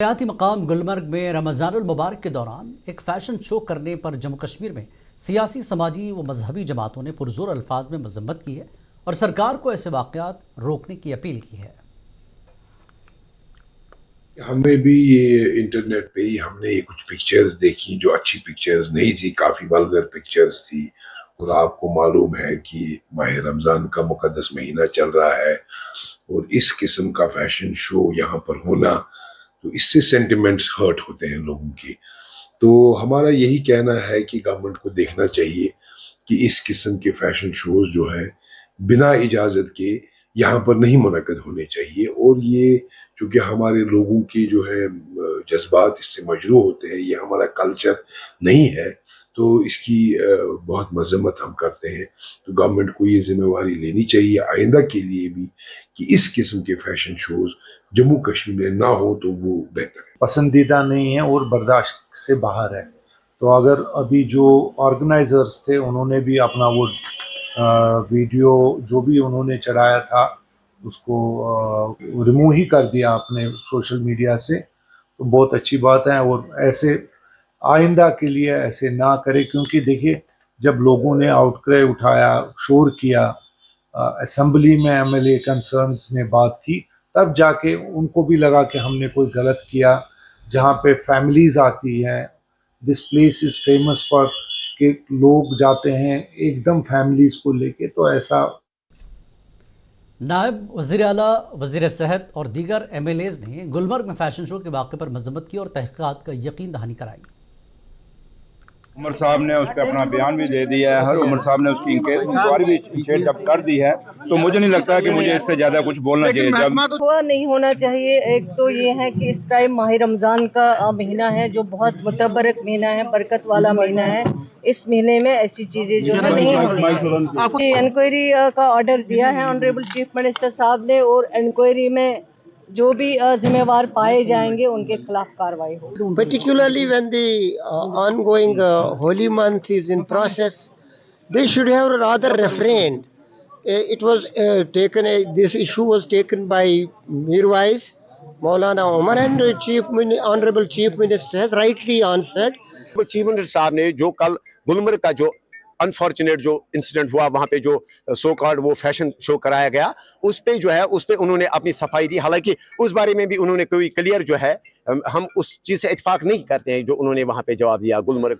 हयाती मकाम गुलमर्ग में रमज़ानुल मुबारक के दौरान एक फ़ैशन शो करने पर जम्मू कश्मीर में सियासी, समाजी व मजहबी जमातों ने पुरजोर अल्फाज में मजम्मत की है और सरकार को ऐसे वाक़यात रोकने की अपील की है। हमें भी ये इंटरनेट पे ही हमने ये कुछ पिक्चर्स देखी जो अच्छी पिक्चर्स नहीं थी, काफ़ी वल्गर पिक्चर्स थी। और आपको मालूम है कि माह रमज़ान का मुक़द्दस महीना चल रहा है और इस किस्म का फैशन शो यहाँ पर होना, तो इससे सेंटिमेंट्स हर्ट होते हैं लोगों के। तो हमारा यही कहना है कि गवर्नमेंट को देखना चाहिए कि इस किस्म के फैशन शोज जो है बिना इजाज़त के यहाँ पर नहीं मुनक़द होने चाहिए। और ये चूँकि हमारे लोगों की जो है जज्बात इससे मजरूह होते हैं, ये हमारा कल्चर नहीं है, तो इसकी बहुत मज़म्मत हम करते हैं। तो गवर्नमेंट को ये ज़िम्मेवारी लेनी चाहिए आइंदा के लिए भी कि इस किस्म के फैशन शोज़ जम्मू कश्मीर में ना हो तो वो बेहतर है। पसंदीदा नहीं है और बर्दाश्त से बाहर है। तो अगर अभी जो ऑर्गेनाइजर्स थे उन्होंने भी अपना वो वीडियो जो भी उन्होंने चढ़ाया था उसको रिमूव ही कर दिया अपने सोशल मीडिया से, तो बहुत अच्छी बात है। और ऐसे आइंदा के लिए ऐसे ना करें, क्योंकि देखिए जब लोगों ने आउटक्राई उठाया, शोर किया, असेंबली में एमएलए कंसर्न्स ने बात की, तब जाके उनको भी लगा कि हमने कोई गलत किया। जहाँ पे फैमिलीज आती हैं, this place is famous for कि लोग जाते हैं एकदम फैमिलीज को लेके, तो ऐसा। नायब वज़ीर आला, वज़ीर सेहत और दीगर MLAs ने गुलमर्ग में फ़ैशन शो के वाक़े पर मज़म्मत की और तहक़ीक़ात का यकीन दहानी कराई। उमर साहब ने उस पर अपना बयान भी दे दिया है। हर उमर साहब ने उसकी इंक्वायरी भी जब कर दी है, तो मुझे नहीं लगता कि मुझे इससे ज्यादा कुछ बोलना चाहिए। जब हुआ नहीं होना चाहिए। एक तो ये है कि इस टाइम माह रमज़ान का महीना है, जो बहुत मुतबरक महीना है, बरकत वाला महीना है। इस महीने में ऐसी चीजें जो है नहीं होनी चाहिए। इंक्वायरी का ऑर्डर दिया है ऑनरेबल चीफ मिनिस्टर साहब ने, और इंक्वायरी में जो भी जिम्मेवार पाए जाएंगे उनके खिलाफ कार्रवाई होगी। Particularly when the ongoing holy month is in process, they should have rather refrained. It was this issue was taken by Mirwais, Maulana Omar, and Honorable Chief Minister has rightly answered. Chief minister साहब ने जो कल गुलमर्ग का जो unfortunate जो incident हुआ, वहां पे जो सो कॉल्ड वो फैशन शो कराया गया, उस पे जो है उस पे उन्होंने अपनी सफाई दी। हालांकि उस बारे में भी उन्होंने कोई क्लियर जो है, हम उस चीज से इत्तेफाक नहीं करते हैं जो उन्होंने वहां पे जवाब दिया गुलमर्ग।